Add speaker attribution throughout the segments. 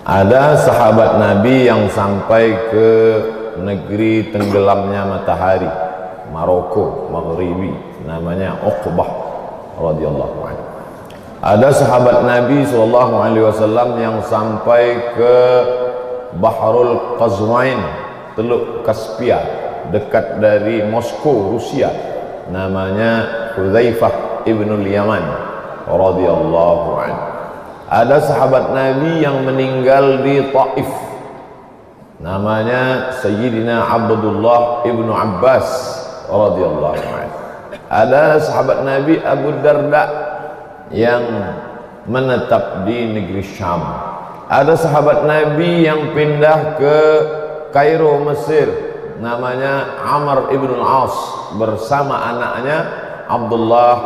Speaker 1: Ada sahabat Nabi yang sampai ke negeri tenggelamnya matahari, Maroko, Maghribi, namanya Uqbah radhiyallahu anhu. Ada sahabat Nabi SAW yang sampai ke Bahrul Qazwain, Teluk Kaspia, dekat dari Moskow, Rusia, namanya Hudzaifah ibnul Yaman radhiyallahu anhu. Ada sahabat Nabi yang meninggal di Taif, namanya Sayyidina Abdullah ibnu Abbas radhiyallahu anhu. Ada sahabat Nabi Abu Darda yang menetap di negeri Syam. Ada sahabat Nabi yang pindah ke Kairo, Mesir, namanya Amr ibn al-As bersama anaknya Abdullah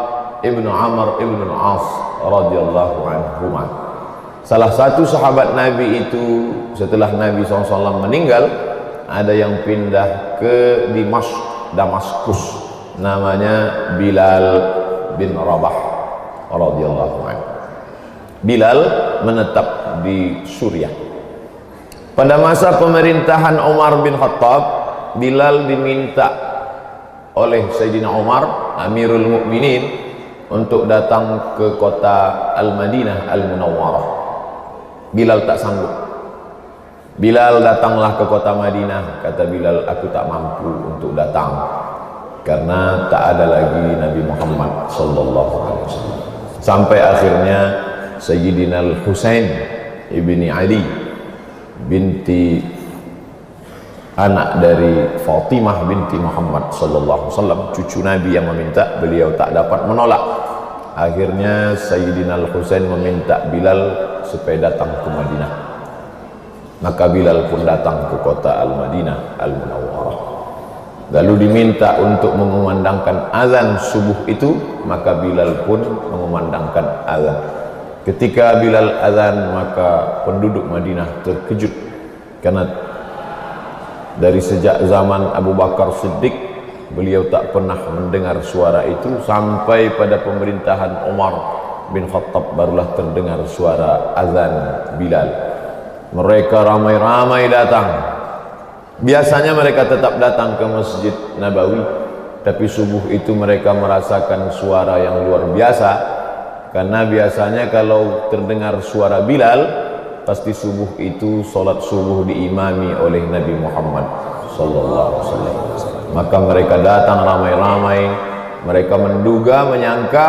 Speaker 1: ibnu Amr ibn al-As radhiyallahu anhuma. Salah satu sahabat Nabi itu setelah Nabi SAW meninggal, ada yang pindah ke Damaskus, namanya Bilal bin Rabah radhiyallahu anhu. Bilal menetap di Suriah. Pada masa pemerintahan Umar bin Khattab, Bilal diminta oleh Sayyidina Umar, Amirul Mukminin, untuk datang ke kota Al-Madinah Al-Munawwarah. Bilal tak sanggup. Bilal datanglah ke kota Madinah. Kata Bilal, aku tak mampu untuk datang karena tak ada lagi Nabi Muhammad sallallahu alaihi wasallam. Sampai akhirnya Sayyidina Al-Husain ibni Ali binti anak dari Fatimah binti Muhammad sallallahu alaihi wasallam, cucu Nabi yang meminta, beliau tak dapat menolak. Akhirnya Sayyidina Al-Husain meminta Bilal supaya datang ke Madinah. Maka Bilal pun datang ke kota Al-Madinah Al-Munawwarah. Lalu diminta untuk mengumandangkan azan subuh itu, maka Bilal pun mengumandangkan azan. Ketika Bilal azan, maka penduduk Madinah terkejut karena dari sejak zaman Abu Bakar Siddiq beliau tak pernah mendengar suara itu, sampai pada pemerintahan Umar bin Khattab barulah terdengar suara azan Bilal. Mereka ramai-ramai datang. Biasanya mereka tetap datang ke Masjid Nabawi, tapi subuh itu mereka merasakan suara yang luar biasa, karena biasanya kalau terdengar suara Bilal, pasti subuh itu solat subuh diimami oleh Nabi Muhammad sallallahu alaihi wasallam. Maka mereka datang ramai-ramai, mereka menduga, menyangka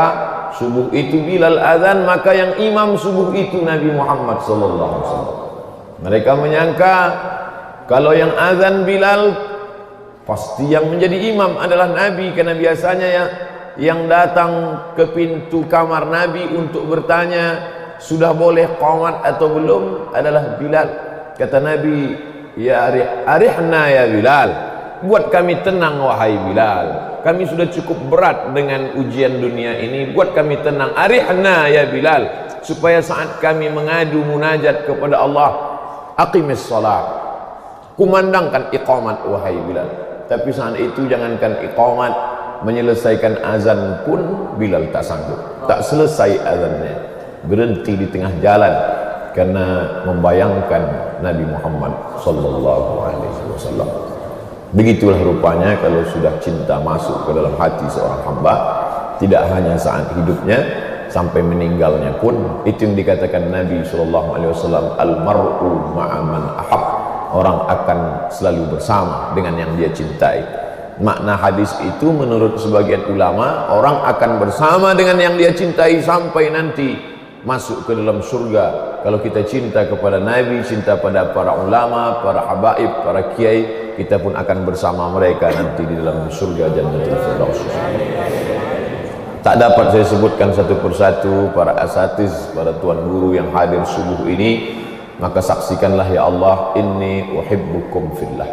Speaker 1: subuh itu Bilal azan, maka yang imam subuh itu Nabi Muhammad sallallahu alaihi wasallam. Mereka menyangka kalau yang azan Bilal, pasti yang menjadi imam adalah Nabi, karena biasanya yang datang ke pintu kamar Nabi untuk bertanya sudah boleh qamat atau belum adalah Bilal. Kata Nabi, ya arihna ya Bilal, buat kami tenang wahai Bilal, kami sudah cukup berat dengan ujian dunia ini, buat kami tenang. Arihna ya Bilal, supaya saat kami mengadu munajat kepada Allah, aqimis salat, kumandangkan iqamat wahai Bilal. Tapi saat itu jangankan iqamat, menyelesaikan azan pun Bilal tak sanggup. Tak selesai azannya, berhenti di tengah jalan karena membayangkan Nabi Muhammad sallallahu alaihi wasallam. Begitulah rupanya kalau sudah cinta masuk ke dalam hati seorang hamba, tidak hanya saat hidupnya, sampai meninggalnya pun. Itu yang dikatakan Nabi sallallahu alaihi wasallam, al-mar'u ma'a man ahab, orang akan selalu bersama dengan yang dia cintai. Makna hadis itu menurut sebagian ulama, orang akan bersama dengan yang dia cintai sampai nanti masuk ke dalam surga. Kalau kita cinta kepada Nabi, cinta pada para ulama, para habaib, para kiai, kita pun akan bersama mereka nanti di dalam surga Jannatul Firdaus. Tak dapat saya sebutkan satu persatu para asatiz, para tuan guru yang hadir subuh ini, maka saksikanlah ya Allah, inni uhibbukum fillah,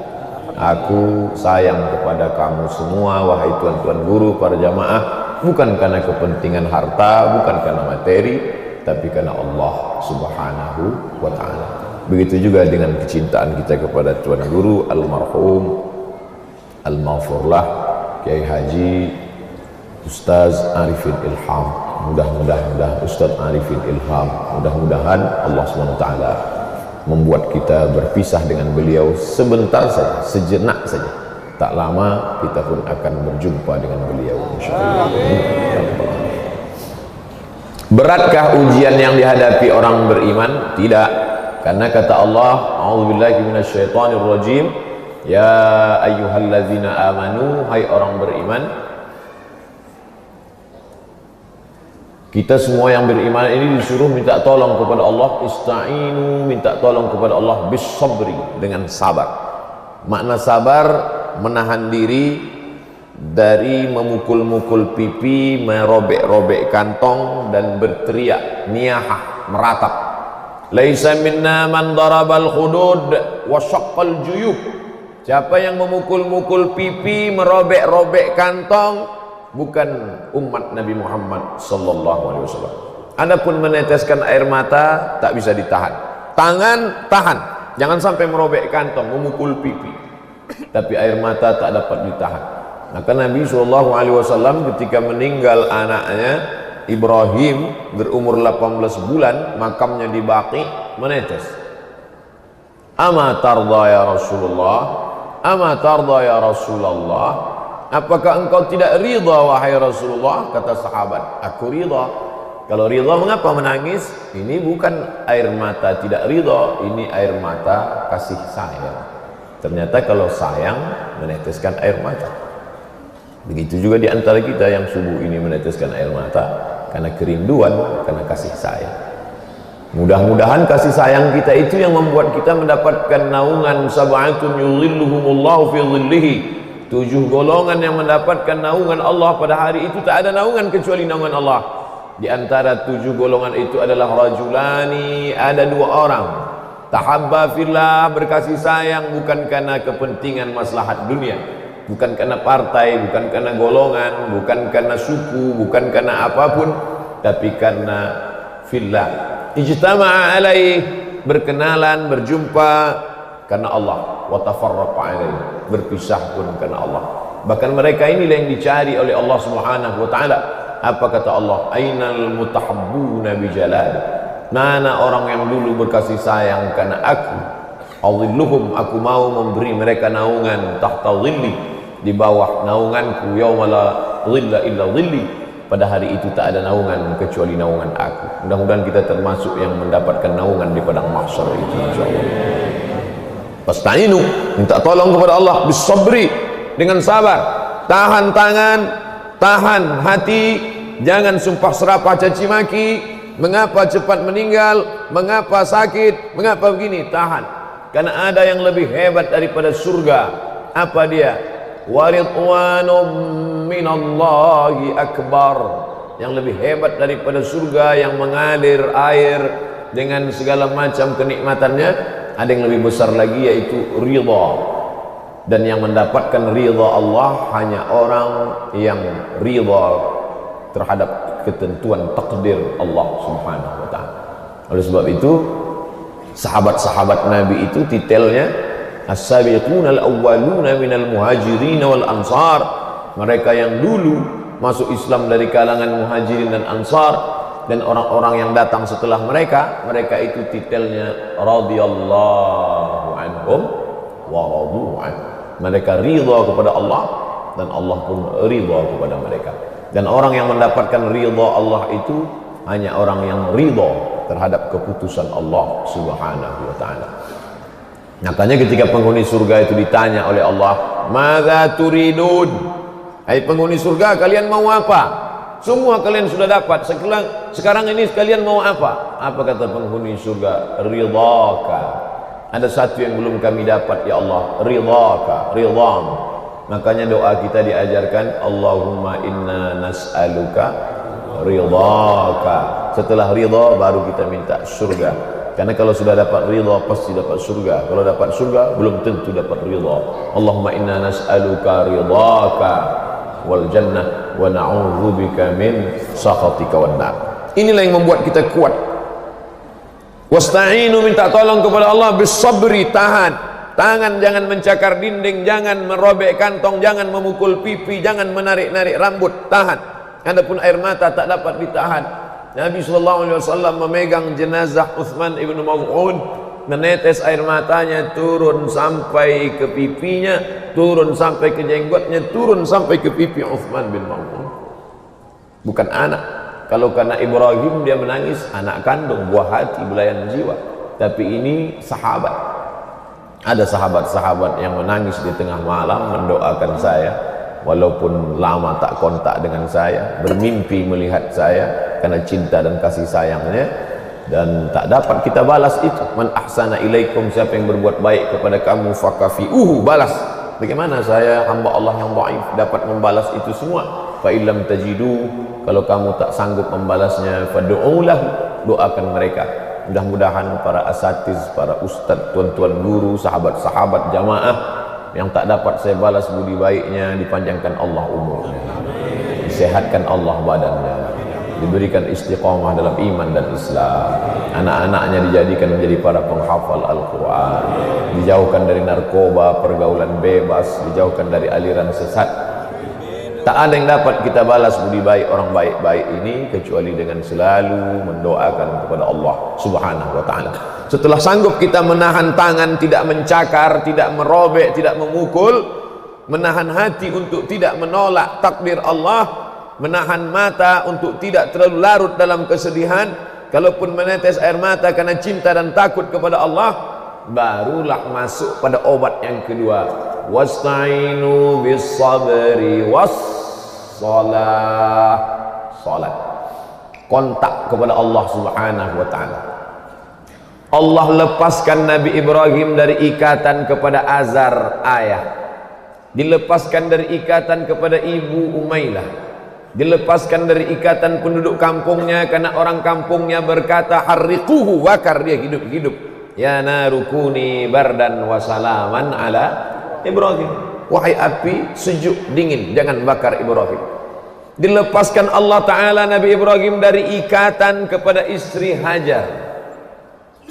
Speaker 1: aku sayang kepada kamu semua wahai tuan-tuan guru, para jamaah, bukan karena kepentingan harta, bukan karena materi, tapi karena Allah subhanahu wa ta'ala. Begitu juga dengan kecintaan kita kepada tuan guru almarhum al-maghfurlah Kiai Haji Ustaz Arifin Ilham. Mudah-mudahan Ustaz Arifin Ilham, mudah-mudahan Allah SWT membuat kita berpisah dengan beliau sebentar saja, sejenak saja. Tak lama kita pun akan berjumpa dengan beliau, insyaallah. Beratkah ujian yang dihadapi orang beriman? Tidak. Karena kata Allah, a'udzubillahi minasyaitonir rajim, ya ayyuhallazina amanu, hai orang beriman. Kita semua yang beriman ini disuruh minta tolong kepada Allah, ista'inu, minta tolong kepada Allah bis sabri, dengan sabar. Makna sabar, menahan diri dari memukul-mukul pipi, merobek-robek kantong dan berteriak, niyahah, meratap. Laisa minna man darabal khudud wa syaqqal juyub. Siapa yang memukul-mukul pipi, merobek-robek kantong, bukan umat Nabi Muhammad sallallahu alaihi wasallam. Adapun meneteskan air mata tak bisa ditahan. Tangan tahan, jangan sampai merobek kantong, memukul pipi. Tapi air mata tak dapat ditahan. Maka Nabi sallallahu alaihi wasallam ketika meninggal anaknya Ibrahim berumur 18 bulan, makamnya di Baqi, menetes. Ama tarda ya Rasulullah, ama tarda ya Rasulullah, apakah engkau tidak ridha wahai Rasulullah? Kata sahabat, aku ridha. Kalau ridha mengapa menangis? Ini bukan air mata tidak ridha, ini air mata kasih sayang. Ternyata kalau sayang meneteskan air mata. Begitu juga di antara kita yang subuh ini meneteskan air mata karena kerinduan, karena kasih sayang. Mudah-mudahan kasih sayang kita itu yang membuat kita mendapatkan naungan sab'atun yudhilluhumullahu fi dhillihi. 7 golongan yang mendapatkan naungan Allah pada hari itu, tak ada naungan kecuali naungan Allah. Di antara 7 golongan itu adalah rajulani, ada 2 orang. Tahabba fillah, berkasih sayang bukan karena kepentingan maslahat dunia, bukan karena partai, bukan karena golongan, bukan karena suku, bukan karena apapun, tapi karena fillah. Ijtama'a alaih, berkenalan, berjumpa karena Allah, wa tafarraqa alaih, berpisah pun karena Allah. Bahkan mereka inilah yang dicari oleh Allah Subhanahu wa taala. Apa kata Allah? Ainal mutahabbuna bi jalal. Mana orang yang dulu berkasih sayang karena aku? Adhilluhum, aku mau memberi mereka naungan tahta dhilli, di bawah naunganku, yauma la dhilla illa dhilli. Pada hari itu tak ada naungan kecuali naungan aku. Mudah-mudahan kita termasuk yang mendapatkan naungan di padang mahsyar itu, insyaallah. Fasta'inu, minta tolong kepada Allah bisabri, dengan sabar. Tahan tangan, tahan hati, jangan sumpah serapah caci maki. Mengapa cepat meninggal, mengapa sakit, mengapa begini, tahan. Karena ada yang lebih hebat daripada surga. Apa dia? Waridwanum minallahi akbar. Yang lebih hebat daripada surga yang mengalir air dengan segala macam kenikmatannya, ada yang lebih besar lagi, yaitu ridha. Dan yang mendapatkan ridha Allah hanya orang yang ridha terhadap ketentuan takdir Allah Subhanahu wa taala. Oleh sebab itu, sahabat-sahabat Nabi itu titelnya as-sabiqunal awwaluna minal muhajirin wal ansar. Mereka yang dulu masuk Islam dari kalangan muhajirin dan ansar, dan orang-orang yang datang setelah mereka, mereka itu titelnya radhiyallahu anhum wa radu an. Mereka ridha kepada Allah dan Allah pun ridha kepada mereka. Dan orang yang mendapatkan ridha Allah itu hanya orang yang ridha terhadap keputusan Allah Subhanahu wa taala. Nyatanya ketika penghuni surga itu ditanya oleh Allah, "Madza turidun?" Hai penghuni surga, kalian mau apa? Semua kalian sudah dapat. Sekarang ini kalian mau apa? Apa kata penghuni surga? Ridhaka. Ada satu yang belum kami dapat ya Allah, ridhaka, ridham. Makanya doa kita diajarkan, Allahumma inna nas'aluka ridhaka. Setelah ridha baru kita minta surga. Karena kalau sudah dapat ridha pasti dapat surga. Kalau dapat surga belum tentu dapat ridha. Allahumma inna nas'aluka ridhaka wal jannah wa na'udzubika min sakhatika wan nar. Inilah yang membuat kita kuat. Wasta'inu, minta tolong kepada Allah bis sabri, tahan. Tangan jangan mencakar dinding, jangan merobek kantong, jangan memukul pipi, jangan menarik-narik rambut, tahan. Adapun air mata tak dapat ditahan. Nabi sallallahu alaihi wasallam memegang jenazah Utsman ibn Maz'un menetes air matanya turun sampai ke pipinya, turun sampai ke jenggotnya, turun sampai ke pipi Uthman bin Maz'un. Bukan anak. Kalau karena Ibrahim dia menangis, anak kandung, buah hati, belayan jiwa. Tapi ini sahabat. Ada sahabat-sahabat yang menangis di tengah malam mendoakan saya, walaupun lama tak kontak dengan saya, bermimpi melihat saya karena cinta dan kasih sayangnya, dan tak dapat kita balas itu. Man ahsana ilaikum, siapa yang berbuat baik kepada kamu fakafi'uhu, balas. Bagaimana saya hamba Allah yang dhaif dapat membalas itu semua? Fa illam tajidu, kalau kamu tak sanggup membalasnya, fad'u lahu, doakan mereka. Mudah-mudahan para asatiz, para ustadz, tuan-tuan guru, sahabat-sahabat jamaah yang tak dapat saya balas budi baiknya, dipanjangkan Allah umurnya, disehatkan Allah badannya, diberikan istiqamah dalam iman dan Islam, anak-anaknya dijadikan menjadi para penghafal Al-Quran, dijauhkan dari narkoba, pergaulan bebas, dijauhkan dari aliran sesat. Tak ada yang dapat kita balas budi baik orang baik-baik ini kecuali dengan selalu mendoakan kepada Allah Subhanahu wa ta'ala. Setelah sanggup kita menahan tangan tidak mencakar, tidak merobek, tidak memukul, menahan hati untuk tidak menolak takdir Allah, menahan mata untuk tidak terlalu larut dalam kesedihan, kalaupun menetes air mata karena cinta dan takut kepada Allah, barulah masuk pada obat yang kedua. Wasta'inu bis sabri was salah, salat, kontak kepada Allah Subhanahu wa ta'ala. Allah lepaskan Nabi Ibrahim dari ikatan kepada Azar ayah, dilepaskan dari ikatan kepada ibu Umailah, dilepaskan dari ikatan penduduk kampungnya karena orang kampungnya berkata harriquhu, bakar dia hidup-hidup, ya narukuni bardan wa salaman ala Ibrahim, wahai api sejuk dingin jangan bakar Ibrahim. Dilepaskan Allah Ta'ala Nabi Ibrahim dari ikatan kepada istri Hajar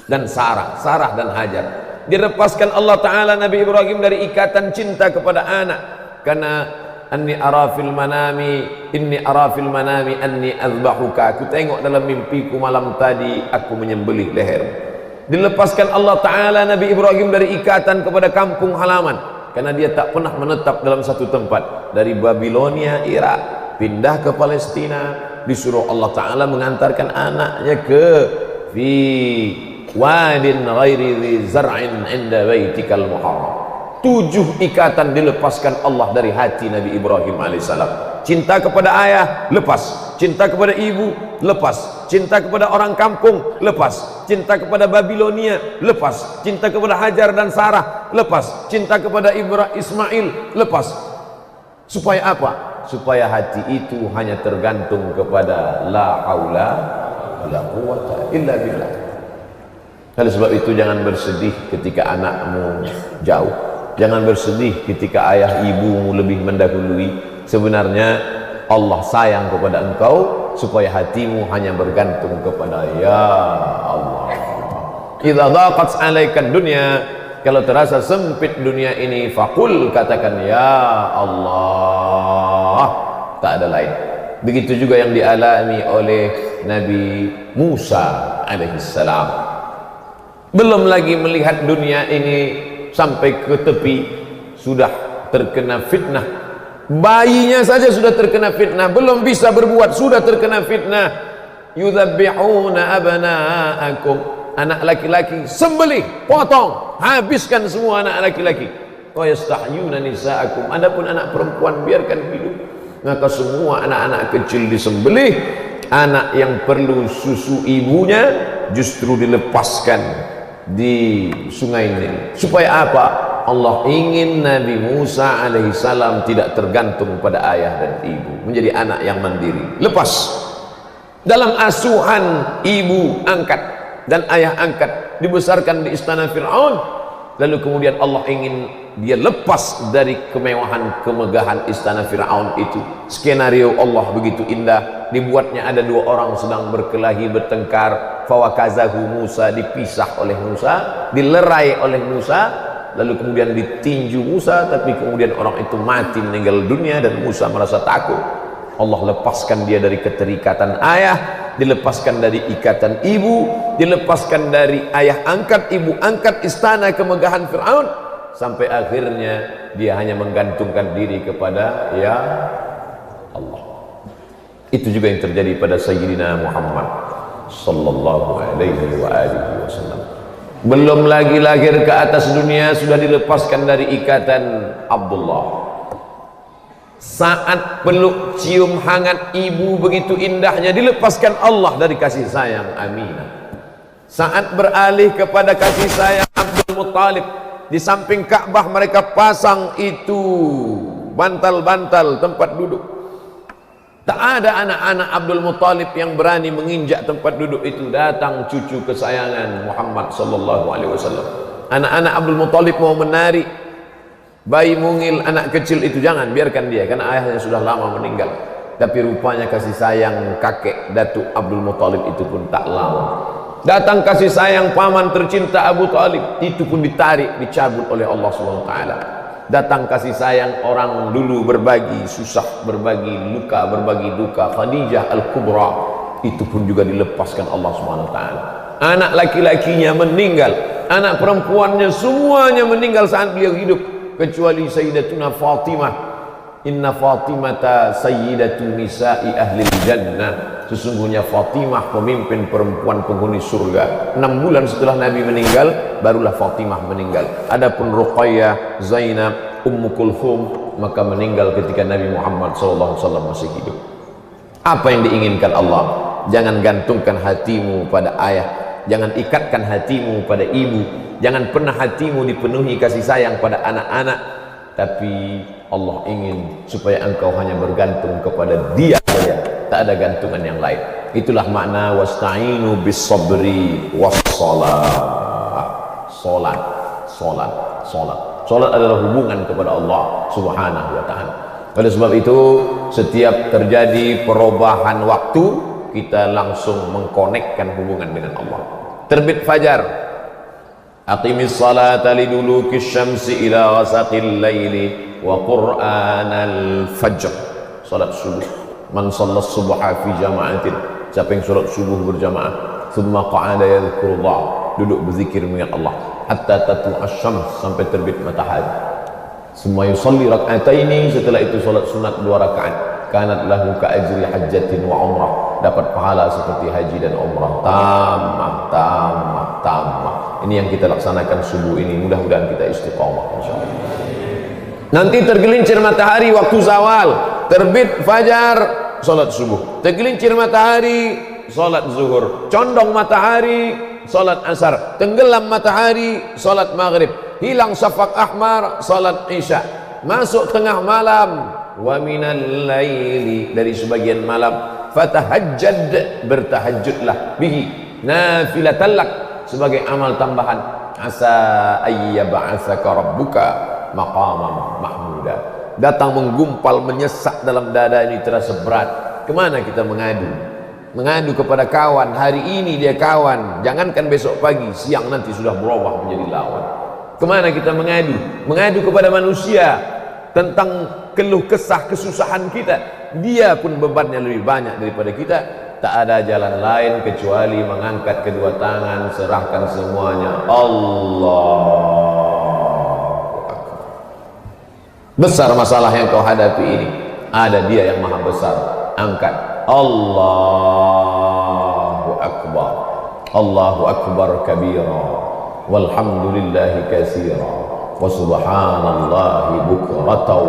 Speaker 1: dan Sarah dan Hajar. Dilepaskan Allah Ta'ala Nabi Ibrahim dari ikatan cinta kepada anak karena inni ara fil manami anni azbahuka, aku tengok dalam mimpiku malam tadi aku menyembelih leher. Dilepaskan Allah Ta'ala Nabi Ibrahim dari ikatan kepada kampung halaman karena dia tak pernah menetap dalam satu tempat. Dari Babilonia, Irak, pindah ke Palestina, disuruh Allah Ta'ala mengantarkan anaknya ke fi wadin ghairi dhi zar'in inda baitikal muharram. 7 ikatan dilepaskan Allah dari hati Nabi Ibrahim alaihissalam. Cinta kepada ayah lepas, cinta kepada ibu lepas, cinta kepada orang kampung lepas, cinta kepada Babilonia lepas, cinta kepada Hajar dan Sarah lepas, cinta kepada Ismail lepas. Supaya apa? Supaya hati itu hanya tergantung kepada la haula wala quwwata illa billah. Oleh sebab itu jangan bersedih ketika anakmu jauh, jangan bersedih ketika ayah ibumu lebih mendahului. Sebenarnya Allah sayang kepada engkau supaya hatimu hanya bergantung kepada ya Allah. Idza dhaqat 'alaika dunya, kalau terasa sempit dunia ini, faqul, katakan ya Allah, tak ada lain. Begitu juga yang dialami oleh Nabi Musa alaihissalam. Belum lagi melihat dunia ini sampai ke tepi sudah terkena fitnah. Bayinya saja sudah terkena fitnah, belum bisa berbuat sudah terkena fitnah. Yudzabbihuna abna'akum, anak laki-laki sembelih, potong, habiskan semua anak laki-laki. Wa yastahyuna nisa'akum, adapun anak perempuan biarkan hidup. Maka semua anak-anak kecil disembelih. Anak yang perlu susu ibunya justru dilepaskan di sungai Nil. Supaya apa? Allah ingin Nabi Musa alaihissalam tidak tergantung pada ayah dan ibu, menjadi anak yang mandiri, lepas dalam asuhan ibu angkat dan ayah angkat, dibesarkan di istana Fir'aun. Lalu kemudian Allah ingin dia lepas dari kemewahan kemegahan istana Fir'aun itu. Skenario Allah begitu indah, dibuatnya ada 2 orang sedang berkelahi bertengkar, fawakazahu Musa, dipisah oleh Musa, dilerai oleh Musa. Lalu kemudian ditinju Musa, tapi kemudian orang itu mati meninggal dunia dan Musa merasa takut. Allah lepaskan dia dari keterikatan ayah, dilepaskan dari ikatan ibu, dilepaskan dari ayah angkat, ibu angkat, istana kemegahan Fir'aun, sampai akhirnya dia hanya menggantungkan diri kepada ya Allah. Itu juga yang terjadi pada Sayyidina Muhammad sallallahu alaihi wa alihi wasallam. Belum lagi lahir ke atas dunia sudah dilepaskan dari ikatan Abdullah. Saat peluk cium hangat ibu begitu indahnya, dilepaskan Allah dari kasih sayang Aminah. Saat beralih kepada kasih sayang Abdul Muttalib, di samping Ka'bah mereka pasang itu bantal-bantal tempat duduk. Tak ada anak-anak Abdul Muttalib yang berani menginjak tempat duduk itu. Datang cucu kesayangan Muhammad sallallahu alaihi wasallam. Anak-anak Abdul Muttalib mau menari, bayi mungil, anak kecil itu jangan, biarkan dia, karena ayahnya sudah lama meninggal. Tapi rupanya kasih sayang kakek Datuk Abdul Muttalib itu pun tak lama. Datang kasih sayang paman tercinta Abu Talib, itu pun ditarik, dicabut oleh Allah SWT. Datang kasih sayang orang dulu berbagi susah, berbagi luka, berbagi duka, Khadijah Al-Kubra, itu pun juga dilepaskan Allah SWT. Anak laki-lakinya meninggal, anak perempuannya semuanya meninggal saat beliau hidup, kecuali Sayyidatuna Fatimah. Inna Fatimata sayyidatu nisa'i ahli jannah. Sesungguhnya Fatimah pemimpin perempuan penghuni surga. 6 bulan setelah Nabi meninggal, barulah Fatimah meninggal. Adapun Ruqayyah, Zainab, Ummu Kulthum, maka meninggal ketika Nabi Muhammad SAW masih hidup. Apa yang diinginkan Allah? Jangan gantungkan hatimu pada ayah, jangan ikatkan hatimu pada ibu, jangan pernah hatimu dipenuhi kasih sayang pada anak-anak, tapi Allah ingin supaya engkau hanya bergantung kepada Dia saja, tak ada gantungan yang lain. Itulah makna wasta'inu bis sabri was salat. Salat, salat, salat. Salat adalah hubungan kepada Allah Subhanahu wa taala. Oleh sebab itu, setiap terjadi perubahan waktu, kita langsung mengkonekkan hubungan dengan Allah. Terbit fajar, aqimis salata liduluki syamsi ila ghasaqil laili wa qur'anal fajr. Salat subuh, man shalla subha fi jama'atin, siapa yang salat subuh berjamaah, thumma qa'ada yadhkurullah, duduk berzikir mengingat Allah, hatta tatlu'a asy-syams, sampai terbit matahari. Summa yusalli rak'ataini, setelah itu salat sunat 2 rakaat, kanat lahu ka ajri hajjatin wa umrah, dapat pahala seperti haji dan umrah. Tamah. Ini yang kita laksanakan subuh ini, mudah-mudahan kita istiqamah insyaallah. Nanti tergelincir matahari waktu zawal, terbit fajar, salat subuh, tergelincir matahari, salat zuhur, condong matahari, salat asar, tenggelam matahari, salat maghrib, hilang syafaq ahmar, salat isya, masuk tengah malam, wa minal laili, dari sebagian malam, fatahajjad, bertahajudlah, bihi nafilatan lak, sebagai amal tambahan, asa ayyab'atsaka rabbuka maqamam mahmuda. Datang menggumpal, menyesak dalam dada ini terasa berat. Kemana kita mengadu? Mengadu kepada kawan, hari ini dia kawan, jangankan besok pagi, siang nanti sudah berubah menjadi lawan. Kemana kita mengadu? Mengadu kepada manusia tentang keluh kesah kesusahan kita. Dia pun bebannya lebih banyak daripada kita. Tak ada jalan lain kecuali mengangkat kedua tangan, serahkan semuanya. Allah. Besar masalah yang kau hadapi ini, ada Dia yang maha besar. Angkat. Allahu Akbar. Allahu Akbar kabira, walhamdulillahi katsira, wa subhanallahi bukratan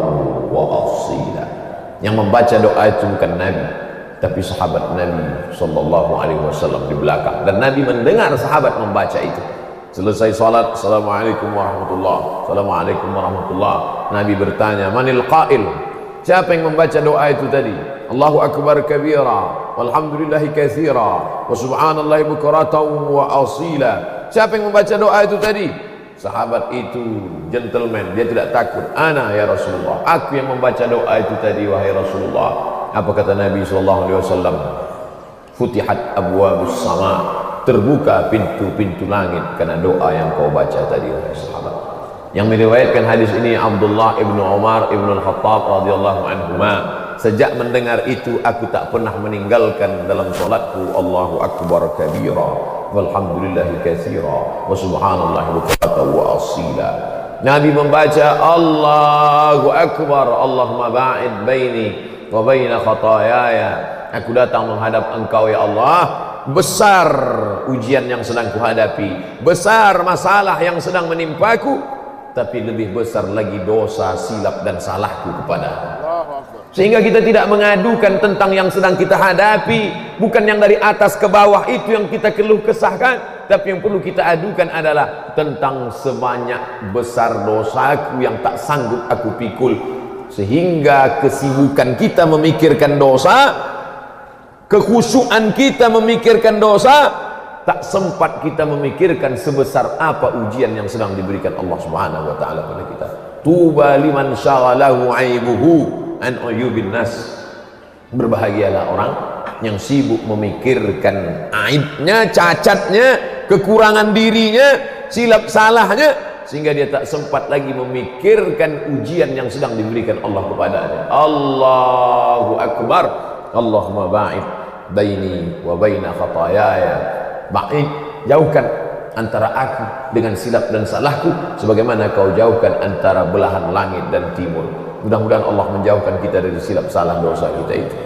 Speaker 1: wa asila. Yang membaca doa itu bukan Nabi, tapi sahabat Nabi sallallahu alaihi wasallam di belakang, dan Nabi mendengar sahabat membaca itu. Selesai salat, assalamualaikum warahmatullah, assalamualaikum warahmatullah, Nabi bertanya, manil qail, siapa yang membaca doa itu tadi? Allahu akbar kabira, walhamdulillahi katsira, wa subhanallahi bukratan wa asila. Siapa yang membaca doa itu tadi? Sahabat itu gentleman, dia tidak takut. Ana ya Rasulullah, aku yang membaca doa itu tadi wahai Rasulullah. Apa kata Nabi sallallahu alaihi wasallam? Futihat abwabus sama, terbuka pintu-pintu langit karena doa yang kau baca tadi wahai sahabat. Yang meriwayatkan hadis ini Abdullah ibnu Umar ibnu Al-Khattab radhiyallahu anhuma. Sejak mendengar itu aku tak pernah meninggalkan dalam salatku Allahu akbar kabira, walhamdulillahi katsira wa subhanallahi bukratan wa asila. Nabi membaca Allahu Akbar, Allahumma ba'id baini wa baina khataayaya. Aku datang menghadap Engkau ya Allah. Besar ujian yang sedang kuhadapi, besar masalah yang sedang menimpaku, tapi lebih besar lagi dosa, silap dan salahku kepada. Sehingga kita tidak mengadukan tentang yang sedang kita hadapi, bukan yang dari atas ke bawah itu yang kita keluh kesahkan, tapi yang perlu kita adukan adalah tentang sebanyak besar dosaku yang tak sanggup aku pikul, sehingga kesibukan kita memikirkan dosa, kekhusyuan kita memikirkan dosa, tak sempat kita memikirkan sebesar apa ujian yang sedang diberikan Allah Subhanahu wa taala kepada kita. Tuba liman syaghalahu aibuhu an uyubin nas. Berbahagialah orang yang sibuk memikirkan aibnya, cacatnya, kekurangan dirinya, silap salahnya, sehingga dia tak sempat lagi memikirkan ujian yang sedang diberikan Allah kepadanya. Allahu Akbar, Allahumma ba'id baini wa baina khataayaya. Ba'id, jauhkan antara aku dengan silap dan salahku sebagaimana kau jauhkan antara belahan langit dan timur. Mudah-mudahan Allah menjauhkan kita dari silap salah dosa kita itu.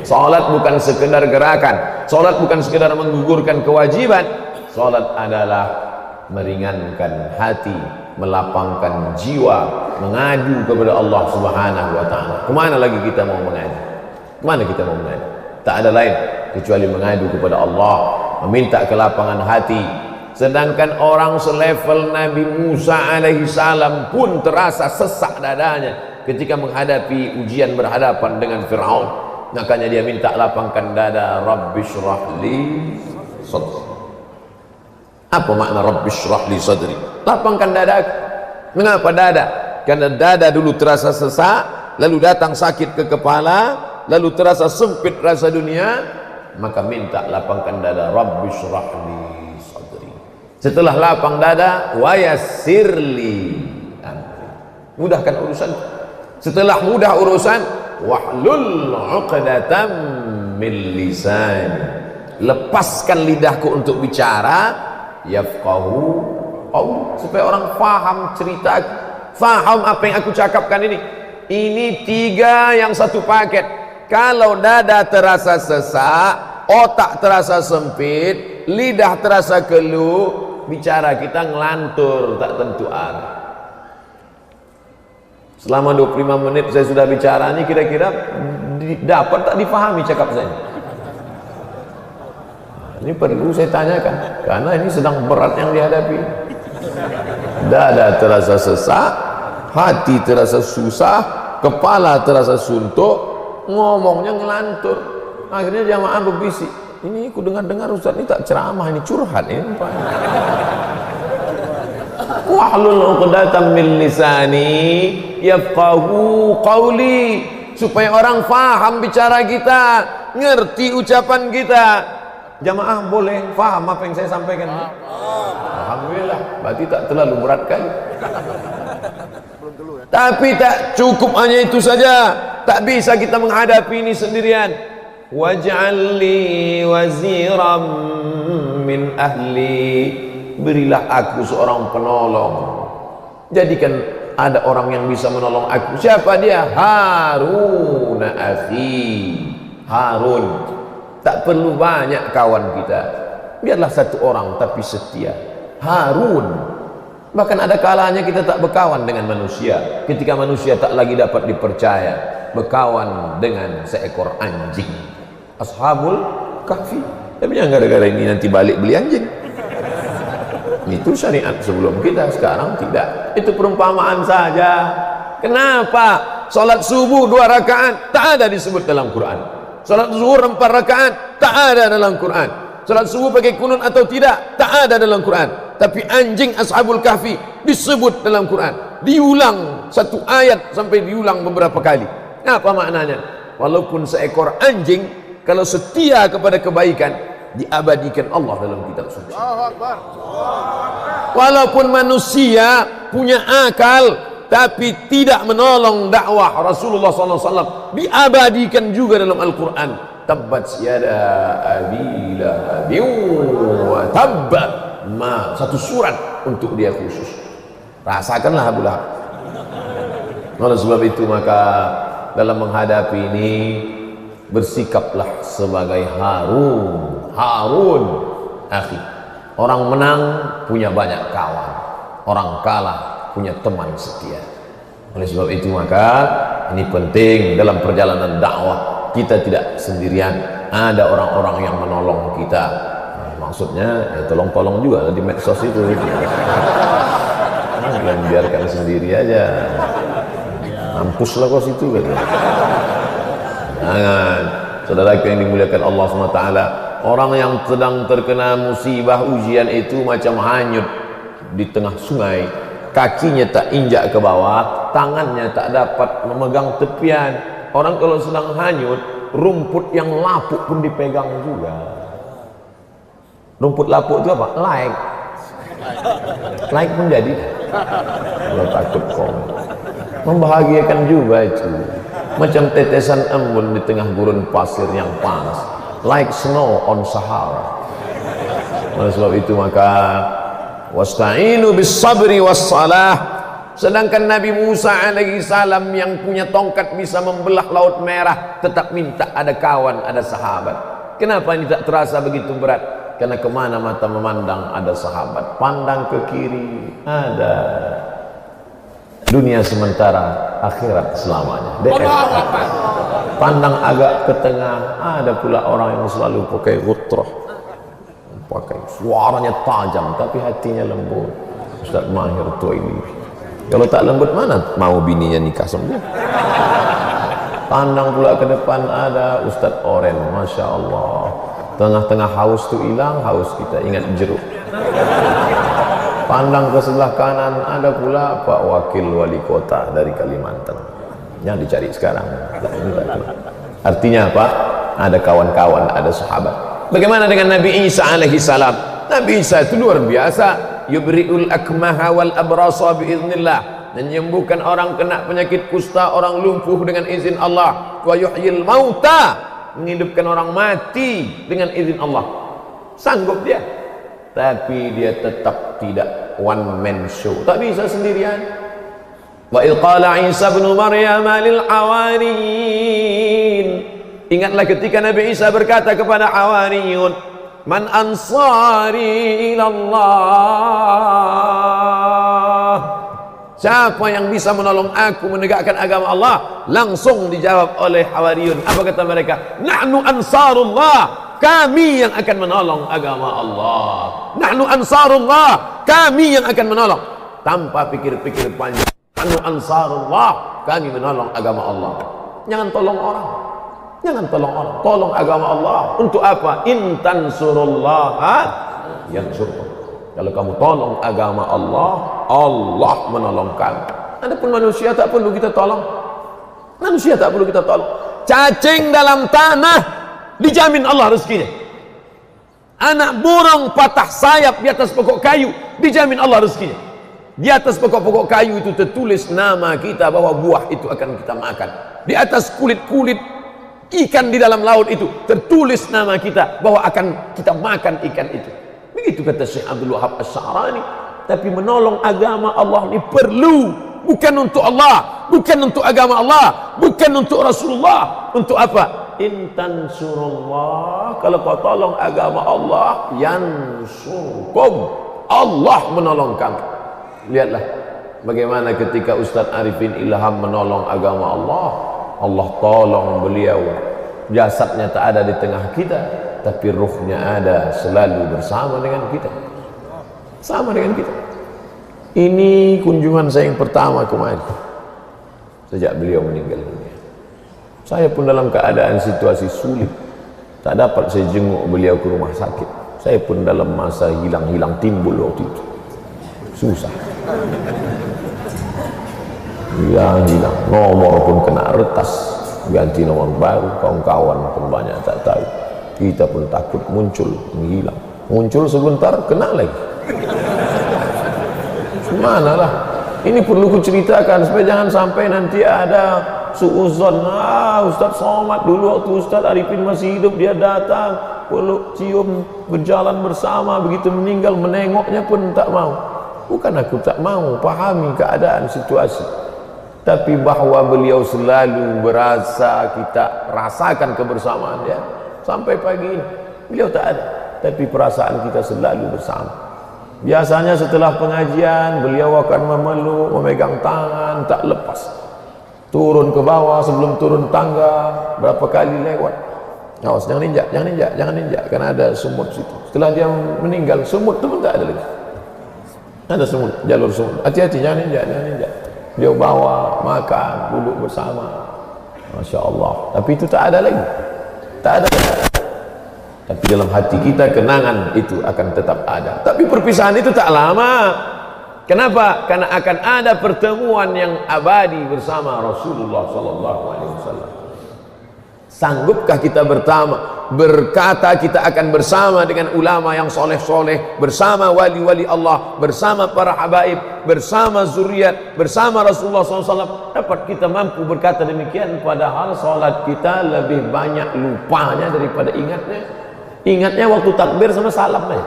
Speaker 1: Salat bukan sekedar gerakan, salat bukan sekedar menggugurkan kewajiban. Salat adalah meringankan hati, melapangkan jiwa, mengadu kepada Allah Subhanahu wa taala. Kemana lagi kita mau mengadu? Kemana kita mau mengadu? Tak ada lain kecuali mengadu kepada Allah, meminta kelapangan hati. Sedangkan orang selevel Nabi Musa alaihi salam pun terasa sesak dadanya ketika menghadapi ujian berhadapan dengan Fir'aun. Makanya dia minta lapangkan dada. Rabbi syrah li sadri. Apa makna Rabbi syrah li sadri? Lapangkan dada. Mengapa dada? Karena dada dulu terasa sesak, lalu datang sakit ke kepala, lalu terasa sempit rasa dunia, maka minta lapangkan dada. Rabbi syrah li sadri. Setelah lapang dada, wa yassirli amri. Mudahkan urusan. Setelah mudah urusan, wahlul 'uqdatam min lisani. Lepaskan lidahku untuk bicara, yafqahu qaul, supaya orang faham ceritaku, faham apa yang aku cakapkan ini. Ini tiga yang satu paket. Kalau dada terasa sesak, otak terasa sempit, lidah terasa keluh, bicara kita ngelantur, tak tentu arah. Selama 25 menit saya sudah bicara ini, kira-kira dapat tak difahami cakap saya? Ini perlu saya tanyakan, karena ini sedang berat yang dihadapi. Dada terasa sesak, hati terasa susah, kepala terasa suntuk, ngomongnya ngelantur. Akhirnya jamaah berbisik, ini aku dengar-dengar Ustaz ini tak ceramah, ini curhat ini. Wahlul 'uqdatam min lisani yafqahu qawli, supaya orang faham bicara kita, ngerti ucapan kita. Jamaah boleh faham apa yang saya sampaikan? Alhamdulillah, berarti tak terlalu berat kali. Tapi tak cukup hanya itu saja, tak bisa kita menghadapi ini sendirian. Waj'al li waziran min ahli, berilah aku seorang penolong. Jadikan ada orang yang bisa menolong aku. Siapa dia? Harun akhi. Harun. Tak perlu banyak kawan kita, biarlah satu orang tapi setia. Harun. Bahkan ada kalanya kita tak berkawan dengan manusia, ketika manusia tak lagi dapat dipercaya, berkawan dengan seekor anjing. Ashabul Kahfi. Tapi jangan gara-gara ini nanti balik beli anjing. Itu syariat sebelum kita, sekarang tidak. Itu perumpamaan saja. Kenapa? Salat subuh 2 rakaat tak ada disebut dalam Quran. Salat zuhur 4 rakaat tak ada dalam Quran. Salat subuh pakai kunut atau tidak tak ada dalam Quran. Tapi anjing Ashabul Kahfi disebut dalam Quran. Diulang satu ayat sampai diulang beberapa kali. Apa maknanya? Walaupun seekor anjing, kalau setia kepada kebaikan, diabadikan Allah dalam kitab suci. Walaupun manusia punya akal tapi tidak menolong dakwah Rasulullah SAW, diabadikan juga dalam Al-Quran. tabbat yada abi lahabin wa tabba. Satu surat untuk dia khusus. Rasakanlah Abu Lahab. Oleh sebab itu maka dalam menghadapi ini bersikaplah sebagai Harun akhi. Orang menang punya banyak kawan, orang kalah punya teman setia. Oleh sebab itu maka ini penting dalam perjalanan dakwah, kita tidak sendirian, ada orang-orang yang menolong kita. Maksudnya ya tolong-tolong juga di medsos itu. Jangan biarkan sendiri aja. Mampuslah kau situ kan. Jangan. Saudara yang dimuliakan Allah SWT, orang yang sedang terkena musibah ujian itu macam hanyut di tengah sungai, kakinya tak injak ke bawah, tangannya tak dapat memegang tepian. Orang kalau sedang hanyut, rumput yang lapuk pun dipegang juga. Rumput lapuk itu apa? Like pun jadi. Kalau takut kau membahagiakan juga itu, macam tetesan embun di tengah gurun pasir yang panas, like snow on Sahara. Oleh sebab itu maka wasta'inu bis sabri was salah. Sedangkan Nabi Musa alaihi salam yang punya tongkat bisa membelah laut merah tetap minta ada kawan, ada sahabat. Kenapa ini tak terasa begitu berat? Karena kemana mata memandang ada sahabat, pandang ke kiri ada dunia sementara, akhirat selamanya. Pandang agak ke tengah, ada pula orang yang selalu pakai gutrah, pakai suaranya tajam tapi hatinya lembut. Ustaz Mahir tu ini, kalau tak lembut mana mau bininya nikah sama dia. Pandang pula ke depan ada Ustaz Oren, Masya Allah, tengah-tengah haus tu hilang, haus kita ingat jeruk. Pandang ke sebelah kanan ada pula Pak Wakil Wali Kota dari Kalimantan yang dicari sekarang. Artinya apa? Ada kawan-kawan, ada sahabat. Bagaimana dengan Nabi Isa alaihi salam? Nabi Isa itu luar biasa. Yubri'ul akmaha wal abrasa biiznillah, menyembuhkan orang kena penyakit kusta, orang lumpuh dengan izin Allah. Wa yuhyil mauta, menghidupkan orang mati dengan izin Allah. Sanggup dia, tapi dia tetap tidak one man show, tak bisa sendirian. Wa idh qala Isa bin Maryam lil hawariyin, ingatlah ketika Nabi Isa berkata kepada hawariyun, man ansari ilallah, siapa yang bisa menolong aku menegakkan agama Allah? Langsung dijawab oleh hawariyun. Apa kata mereka? Nahnu ansarullah, kami yang akan menolong agama Allah. Nahnu ansarullah, kami yang akan menolong. Tanpa pikir-pikir panjang, nahnu ansarullah, kami menolong agama Allah. Jangan tolong orang, jangan tolong orang, tolong agama Allah. Untuk apa? In tansurullaha yansurkum. Kalau kamu tolong agama Allah, Allah menolong kamu. Adapun manusia tak perlu kita tolong. Manusia tak perlu kita tolong. Cacing dalam tanah dijamin Allah rezekinya. Anak burung patah sayap di atas pokok kayu dijamin Allah rezekinya. Di atas pokok-pokok kayu itu tertulis nama kita bahwa buah itu akan kita makan. Di atas kulit-kulit ikan di dalam laut itu tertulis nama kita bahwa akan kita makan ikan itu. Begitu kata Syekh Abdul Wahab Asy'arani. Tapi menolong agama Allah ini perlu, bukan untuk Allah, bukan untuk agama Allah, bukan untuk Rasulullah. Untuk apa? In tansurullah, kalau kau tolong agama Allah, yansurkum, Allah menolong kamu. Lihatlah bagaimana ketika Ustaz Arifin Ilham menolong agama Allah, Allah tolong beliau. Jasadnya tak ada di tengah kita, tapi ruhnya ada, selalu bersama dengan kita, sama dengan kita. Ini kunjungan saya yang pertama kemarin sejak beliau meninggal dunia. Saya pun dalam keadaan situasi sulit, tak dapat saya jenguk beliau ke rumah sakit. Saya pun dalam masa hilang-hilang timbul waktu itu, susah, hilang-hilang, nomor pun kena retas, ganti nomor baru, kawan-kawan pun banyak tak tahu. Kita pun takut muncul, menghilang, muncul sebentar kena lagi. Manalah, ini perlu kuceritakan supaya jangan sampai nanti ada suuzon. Ustaz Somad dulu waktu Ustaz Arifin masih hidup, dia datang, peluk, cium, berjalan bersama, begitu meninggal menengoknya pun tak mau. Bukan aku tak mau, pahami keadaan situasi, tapi bahwa beliau selalu berasa kita rasakan kebersamaan dia sampai pagi ini. Beliau tak ada, tapi perasaan kita selalu bersama. Biasanya setelah pengajian beliau akan memeluk, memegang tangan, tak lepas. Turun ke bawah, sebelum turun tangga berapa kali lewat. Awas, jangan injak, jangan injak, karena ada sumut situ. Setelah dia meninggal, sumut itu pun tak ada lagi. Ada semut, jalur semut. Hati-hati, jangan injak. Dia bawa, makan, duduk bersama. Masya Allah. Tapi itu tak ada lagi. Tak ada lagi. Tapi dalam hati kita kenangan itu akan tetap ada. Tapi perpisahan itu tak lama. Kenapa? Karena akan ada pertemuan yang abadi bersama Rasulullah SAW. Sanggupkah kita berkata kita akan bersama dengan ulama yang soleh-soleh, bersama wali-wali Allah, bersama para habaib, bersama zuriat, bersama Rasulullah SAW? Dapat kita mampu berkata demikian, padahal salat kita lebih banyak lupanya daripada ingatnya. Ingatnya waktu takbir sama salam aja.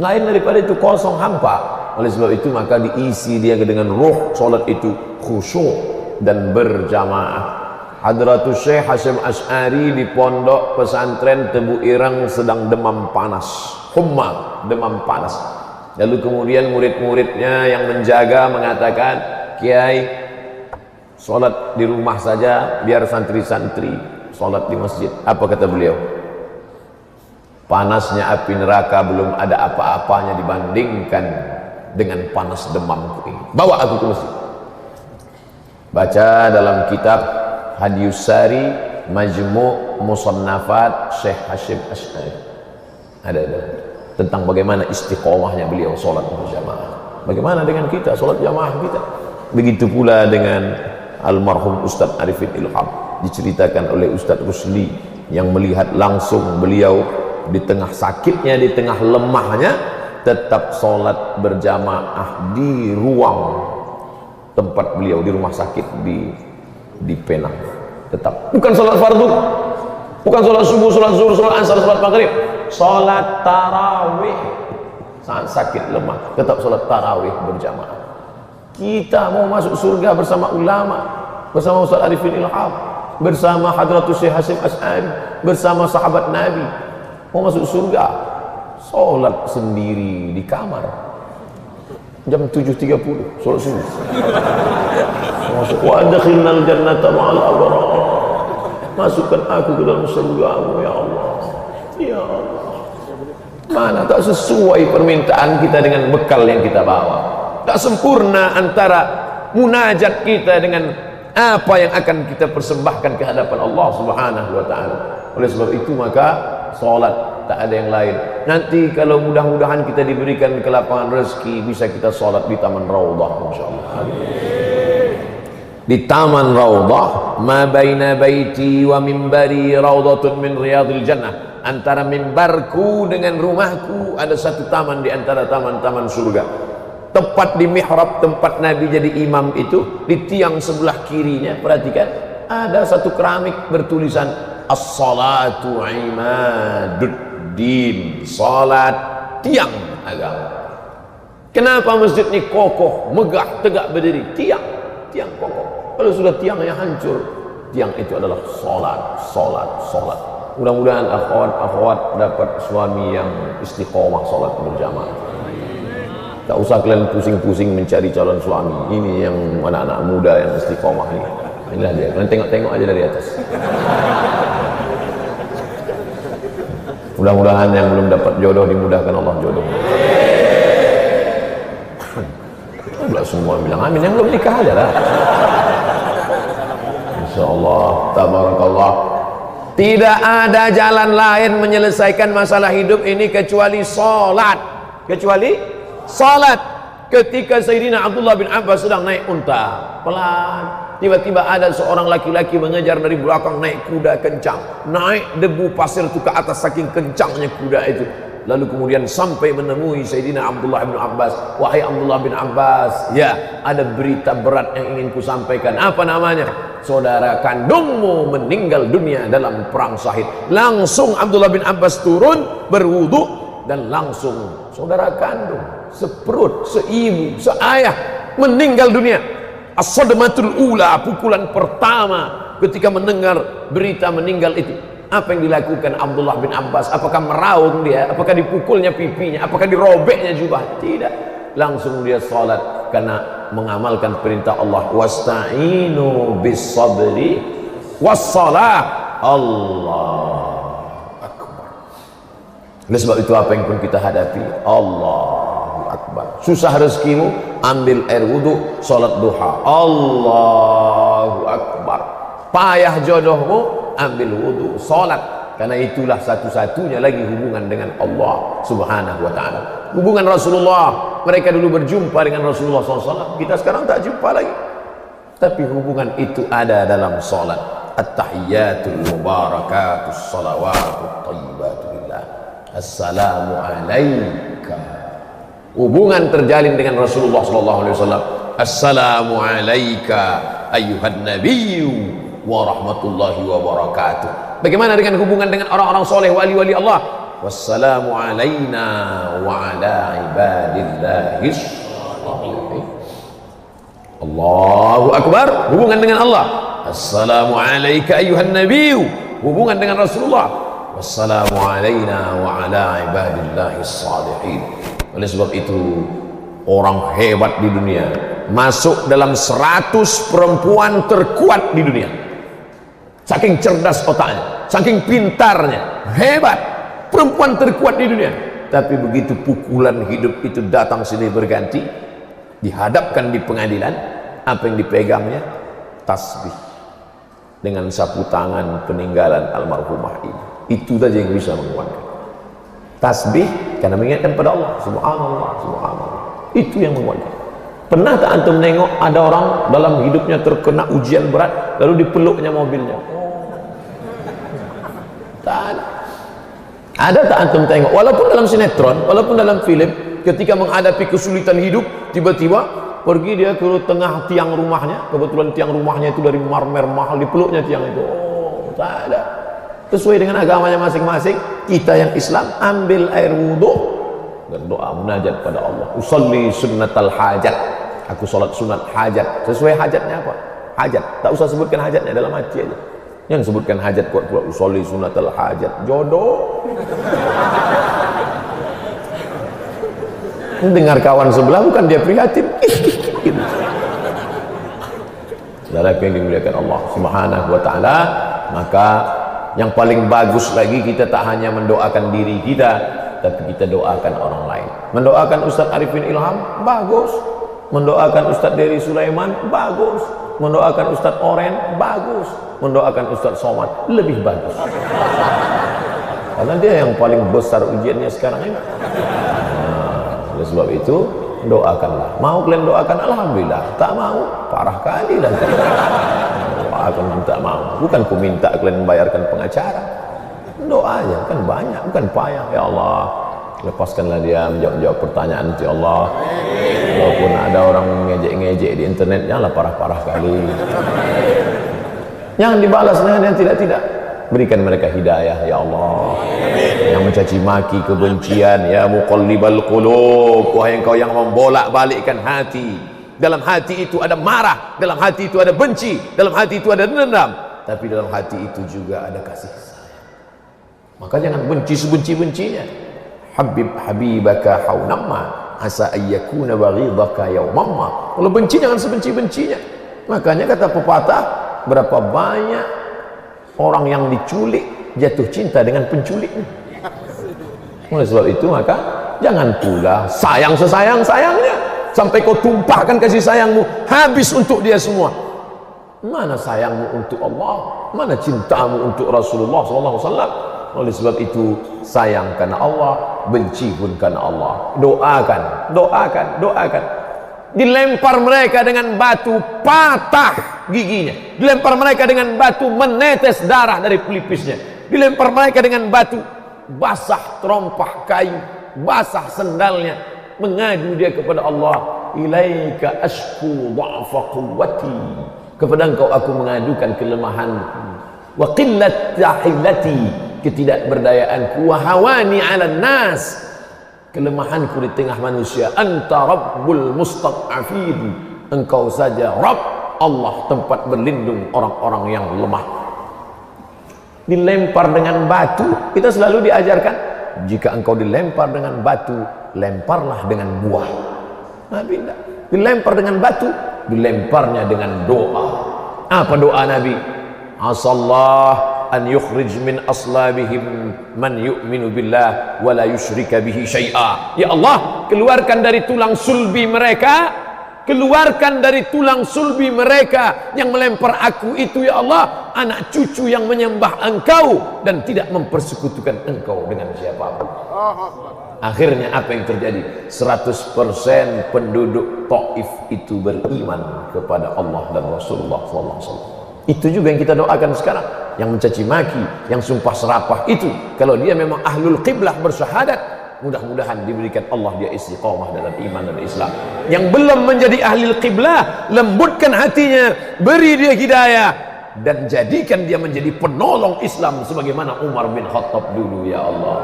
Speaker 1: Lain daripada itu, kosong, hampa. Oleh sebab itu maka diisi dia dengan ruh salat itu khusyuk dan berjamaah. Hadratus Syekh Hasyim Asy'ari di pondok pesantren Tebu Ireng sedang demam panas, humma, demam panas. Lalu kemudian murid-muridnya yang menjaga mengatakan, Kiai, salat di rumah saja, biar santri-santri salat di masjid. Apa kata beliau? Panasnya api neraka belum ada apa-apanya dibandingkan dengan panas demamku ini. Bawa aku ke masjid. Baca dalam kitab Hadiyus Sari Majmu' Musannafat Syekh Hasyim Asy'ari. Ada tentang bagaimana istiqomahnya beliau salat berjamaah. Bagaimana dengan kita salat jamaah kita? Begitu pula dengan almarhum Ustaz Arifin Ilham. Diceritakan oleh Ustaz Rusli yang melihat langsung beliau di tengah sakitnya, di tengah lemahnya, tetap sholat berjamaah di ruang tempat beliau, di rumah sakit di Penang. Tetap, bukan sholat fardu, bukan sholat subuh, sholat zuhur, sholat asar, sholat maghrib, sholat tarawih. Saat sakit lemah tetap sholat tarawih berjamaah. Kita mau masuk surga bersama ulama, bersama Ustaz Arifin Ilham, bersama Hadratus Syekh Hasyim Asy'ari, bersama sahabat Nabi. Mau masuk surga, sholat sendiri di kamar jam 7.30 sholat subuh. Masuk, wa adkhilnal jannata ma'al abrar. Masukkan aku ke dalam surgamu ya Allah. Ya Allah. Mana tak sesuai permintaan kita dengan bekal yang kita bawa. Tak sempurna antara munajat kita dengan apa yang akan kita persembahkan ke hadapan Allah Subhanahu wa taala. Oleh sebab itu maka salat tak ada yang lain. Nanti kalau mudah-mudahan kita diberikan kelapangan rezeki, bisa kita salat di Taman Raudhah insyaallah. Di Taman Raudhah, ma baina baiti wa mimbari raudhatun min riyadil jannah. Antara mimbarku dengan rumahku ada satu taman di antara taman-taman surga. Tepat di mihrab tempat Nabi jadi imam itu, di tiang sebelah kirinya, perhatikan, ada satu keramik bertulisan as-salatu imaduddin, salat tiang agama. Kenapa masjid ini kokoh, megah, tegak berdiri? Tiang kokoh. Kalau sudah tiangnya hancur, tiang itu adalah salat. Mudah-mudahan akhwat dapat suami yang istiqomah salat berjamaah. Tak usah kalian pusing-pusing mencari calon suami. Ini yang anak-anak muda yang istiqomah ini. Inilah dia. Kalian tengok-tengok aja dari atas. Mudah-mudahan yang belum dapat jodoh dimudahkan Allah jodoh. Belum semua bilang amin, yang belum nikah aja lah. Insyaallah, tabarakallah. Tidak ada jalan lain menyelesaikan masalah hidup ini kecuali salat. Ketika Sayyidina Abdullah bin Abbas sedang naik unta, pelan, tiba-tiba ada seorang laki-laki mengejar dari belakang naik kuda kencang, naik debu pasir itu ke atas saking kencangnya kuda itu. Lalu kemudian sampai menemui Sayyidina Abdullah bin Abbas. Wahai Abdullah bin Abbas, ya, ada berita berat yang ingin ku sampaikan. Apa namanya? Saudara kandungmu meninggal dunia dalam perang syahid. Langsung Abdullah bin Abbas turun, berwudu, dan langsung saudara kandung, seperut, seibu, seayah meninggal dunia. As-sadmatul ula, pukulan pertama ketika mendengar berita meninggal itu. Apa yang dilakukan Abdullah bin Abbas? Apakah meraung dia? Apakah dipukulnya pipinya? Apakah dirobeknya jubah? Tidak. Langsung dia salat karena mengamalkan perintah Allah. Wasta'inu bis sabri wassalah. Allah akbar. Oleh sebab itu apa yang pun kita hadapi, Allahu akbar. Susah rezekimu, ambil air wudu, salat duha. Allahu akbar. Payah jodohmu, ambil wudu, salat. Karena itulah satu-satunya lagi hubungan dengan Allah subhanahu wa ta'ala. Hubungan Rasulullah, mereka dulu berjumpa dengan Rasulullah SAW, kita sekarang tak jumpa lagi. Tapi hubungan itu ada dalam salat. At-tahiyyatul mubarakatus salawatut tayyibatu billah. Assalamu alaika. Hubungan terjalin dengan Rasulullah SAW. Assalamu alaika ayyuhan nabiyyu wa rahmatullahi wa barakatuh. Bagaimana dengan hubungan dengan orang-orang soleh, wali-wali Allah? Wassalamu alaina wa ala ibadillahis shalihin. Allahu akbar. Hubungan dengan Allah. Assalamu alaika ayyuhan nabiyyu. Hubungan dengan Rasulullah. Wassalamu alaina wa ala ibadillahis shalihin. Oleh sebab itu, orang hebat di dunia masuk dalam 100 perempuan terkuat di dunia. Saking cerdas otaknya, saking pintarnya, hebat, perempuan terkuat di dunia. Tapi begitu pukulan hidup itu datang silih berganti, dihadapkan di pengadilan, apa yang dipegangnya? Tasbih dengan sapu tangan peninggalan almarhumah ini. Itu saja yang bisa menguatkan. Tasbih karena mengingatkan pada Allah. Subhanallah, subhanallah. Itu yang menguatkan. Pernah tak antum nengok ada orang dalam hidupnya terkena ujian berat, lalu dipeluknya mobilnya? Tak ada. Ada tak antum tengok? Walaupun dalam sinetron, walaupun dalam film, ketika menghadapi kesulitan hidup, tiba-tiba pergi dia ke tengah tiang rumahnya. Kebetulan tiang rumahnya itu dari marmer mahal, dipeluknya tiang itu. Oh, tak ada. Sesuai dengan agamanya masing-masing. Kita yang Islam ambil air wudhu, berdoa munajat pada Allah. Usolli sunnatal hajat. Aku sholat sunat hajat. Sesuai hajatnya apa? Hajat. Tak usah sebutkan hajatnya, dalam hati aja. Yang sebutkan hajat kuat-kuat. Usolli sunnatal hajat. Jodoh. Dengar kawan sebelah, bukan dia prihatin. Saudara yang dimuliakan Allah Subhanahu wa ta'ala, maka yang paling bagus lagi, kita tak hanya mendoakan diri kita, tapi kita doakan orang lain. Mendoakan Ustaz Arifin Ilham, bagus. Mendoakan Ustaz Dery Sulaiman, bagus. Mendoakan Ustaz Oren, bagus. Mendoakan Ustaz Somad, lebih bagus. Karena dia yang paling besar ujiannya sekarang ini. Oleh sebab itu, doakanlah. Mau kalian doakan, alhamdulillah. Tak mau, parah kali lah. Doakan pun tak mau. Bukan ku minta kalian membayarkan pengacara. Doa aja, kan banyak, bukan payah. Ya Allah, lepaskanlah dia menjawab pertanyaan ya Allah. Walaupun ada orang ngejek-ngejek di internetnya lah, parah-parah kali. Yang dibalas dengan yang tidak-tidak, berikan mereka hidayah ya Allah. Yang mencaci maki, kebencian, ya muqallibal qulub, wahai engkau yang membolak-balikkan hati. Dalam hati itu ada marah, dalam hati itu ada benci, dalam hati itu ada dendam, tapi dalam hati itu juga ada kasih sayang. Maka jangan benci sebenci-bencinya. Habib habibaka haunamma asa ayyakuna baghidaka yaumamma. Kalau benci jangan sebenci-bencinya. Makanya kata pepatah, berapa banyak orang yang diculik jatuh cinta dengan penculiknya. Oleh sebab itu maka jangan pula sayang sesayang-sayangnya sampai kau tumpahkan kasih sayangmu habis untuk dia semua. Mana sayangmu untuk Allah? Mana cintamu untuk Rasulullah SAW? Oleh sebab itu, sayang karena Allah, benci pun karena Allah. Doakan, doakan, doakan. Dilempar mereka dengan batu, patah giginya. Dilempar mereka dengan batu, menetes darah dari pelipisnya. Dilempar mereka dengan batu, basah terompah kayu, basah sendalnya, mengadu dia kepada Allah, ilaika ashku dha'fa quwwati, kepada engkau aku mengadukan kelemahanku, wa qillat tahillati, ketidakberdayaanku, wa hawani 'alan nas, kelemahanku di tengah manusia, anta rabbul mustad'afin, engkau saja Rabb, Allah tempat berlindung orang-orang yang lemah. Dilempar dengan batu, kita selalu diajarkan, jika engkau dilempar dengan batu, lemparlah dengan buah. Nabi tidak dilempar dengan batu, dilemparnya dengan doa. Apa doa Nabi? Asallah an yukhrij min aslabihim man yu'minu billah wa la yusyrika bihi syai'a. Ya Allah, keluarkan dari tulang sulbi mereka, keluarkan dari tulang sulbi mereka yang melempar aku itu, ya Allah, anak cucu yang menyembah engkau dan tidak mempersekutukan engkau dengan siapapun. Akhirnya apa yang terjadi? 100% penduduk Taif itu beriman kepada Allah dan Rasulullah SAW. Itu juga yang kita doakan sekarang. Yang mencaci maki, yang sumpah serapah itu, kalau dia memang ahlul qiblah bersyahadat, mudah-mudahan diberikan Allah dia istiqamah dalam iman dan Islam. Yang belum menjadi ahli qiblah, lembutkan hatinya, beri dia hidayah, dan jadikan dia menjadi penolong Islam sebagaimana Umar bin Khattab dulu, ya Allah.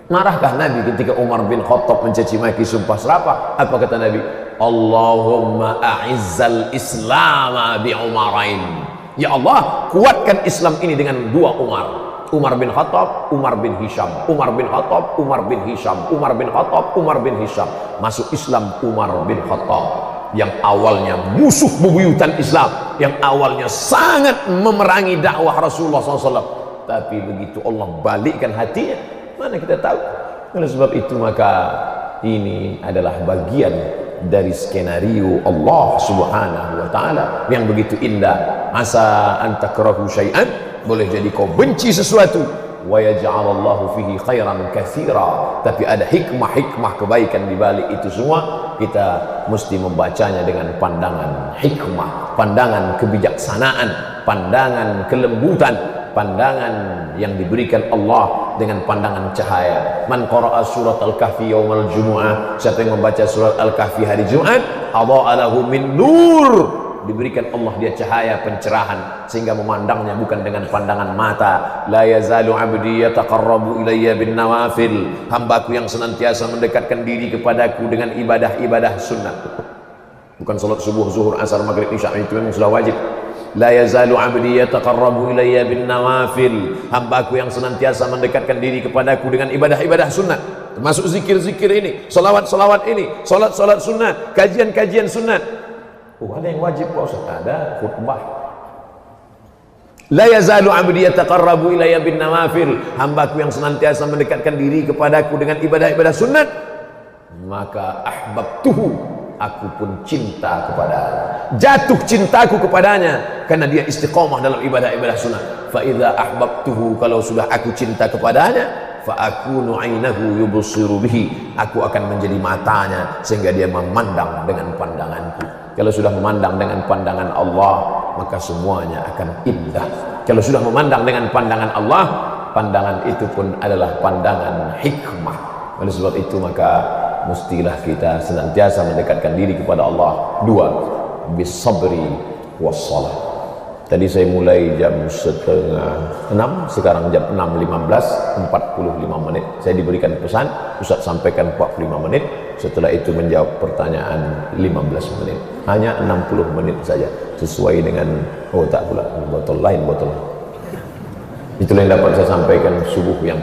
Speaker 1: Marahkah Nabi ketika Umar bin Khattab mencaci maki, sumpah serapah? Apa kata Nabi? Allahumma a'izzal Islam bi Umarain. Ya Allah, kuatkan Islam ini dengan dua Umar. Umar bin Khattab, Umar bin Hisham. Umar bin Khattab, Umar bin Hisham. Umar bin Khattab, Umar bin Hisham. Masuk Islam Umar bin Khattab, yang awalnya musuh bebuyutan Islam, yang awalnya sangat memerangi dakwah Rasulullah SAW, tapi begitu Allah balikkan hatinya, mana kita tahu. Oleh sebab itu maka ini adalah bagian dari skenario Allah Subhanahu wa taala yang begitu indah. Asa an takrahu syai'an, boleh jadi kau benci sesuatu, wa yaj'alallahu fihi khairan katsira, tapi ada hikmah-hikmah kebaikan di balik itu semua. Kita mesti membacanya dengan pandangan hikmah, pandangan kebijaksanaan, pandangan kelembutan, pandangan yang diberikan Allah dengan pandangan cahaya. Man qara'a surat Al-Kahfi yaumal Jumu'ah, siapa yang membaca surat Al-Kahfi hari Jumat, adha'a lahu min nur, diberikan Allah dia cahaya pencerahan sehingga memandangnya bukan dengan pandangan mata. La yazalu 'abdi yataqarrabu ilayya bin nawafil, hambaku yang senantiasa mendekatkan diri kepadaku dengan ibadah-ibadah sunnah, bukan salat subuh, zuhur, asar, maghrib, isya, itu memang sudah wajib. La yazalu 'abdi yataqarrabu ilayya bin nawafil, hambaku yang senantiasa mendekatkan diri kepadaku dengan ibadah-ibadah sunnah, termasuk zikir-zikir ini, salawat-salawat ini, salat-salat sunnah, kajian-kajian sunnah. Oh, ada yang wajib Pak Ustaz? Ada khutbah. La yazalu 'abdi yataqarrabu ilayya bin nawafil, hambaku yang senantiasa mendekatkan diri kepadaku dengan ibadah-ibadah sunnat, maka ahbabtuhu, aku pun cinta kepadanya, jatuh cintaku kepadanya karena dia istiqomah dalam ibadah-ibadah sunnah. Fa idza ahbabtuhu, kalau sudah aku cinta kepadanya, fa akunu 'ainahu yubsiru bihi, aku akan menjadi matanya sehingga dia memandang dengan pandanganku. Kalau sudah memandang dengan pandangan Allah, maka semuanya akan indah. Kalau sudah memandang dengan pandangan Allah, pandangan itu pun adalah pandangan hikmah. Oleh sebab itu maka mestilah kita senantiasa mendekatkan diri kepada Allah. Dua, bisabri wassalah. Tadi saya mulai jam 5:30, sekarang jam 6.15, 45 menit. Saya diberikan pesan, Ustaz sampaikan 45 menit, setelah itu menjawab pertanyaan 15 menit. Hanya 60 menit saja, sesuai dengan, oh tak pula, botol lain, botol. Itulah yang dapat saya sampaikan subuh yang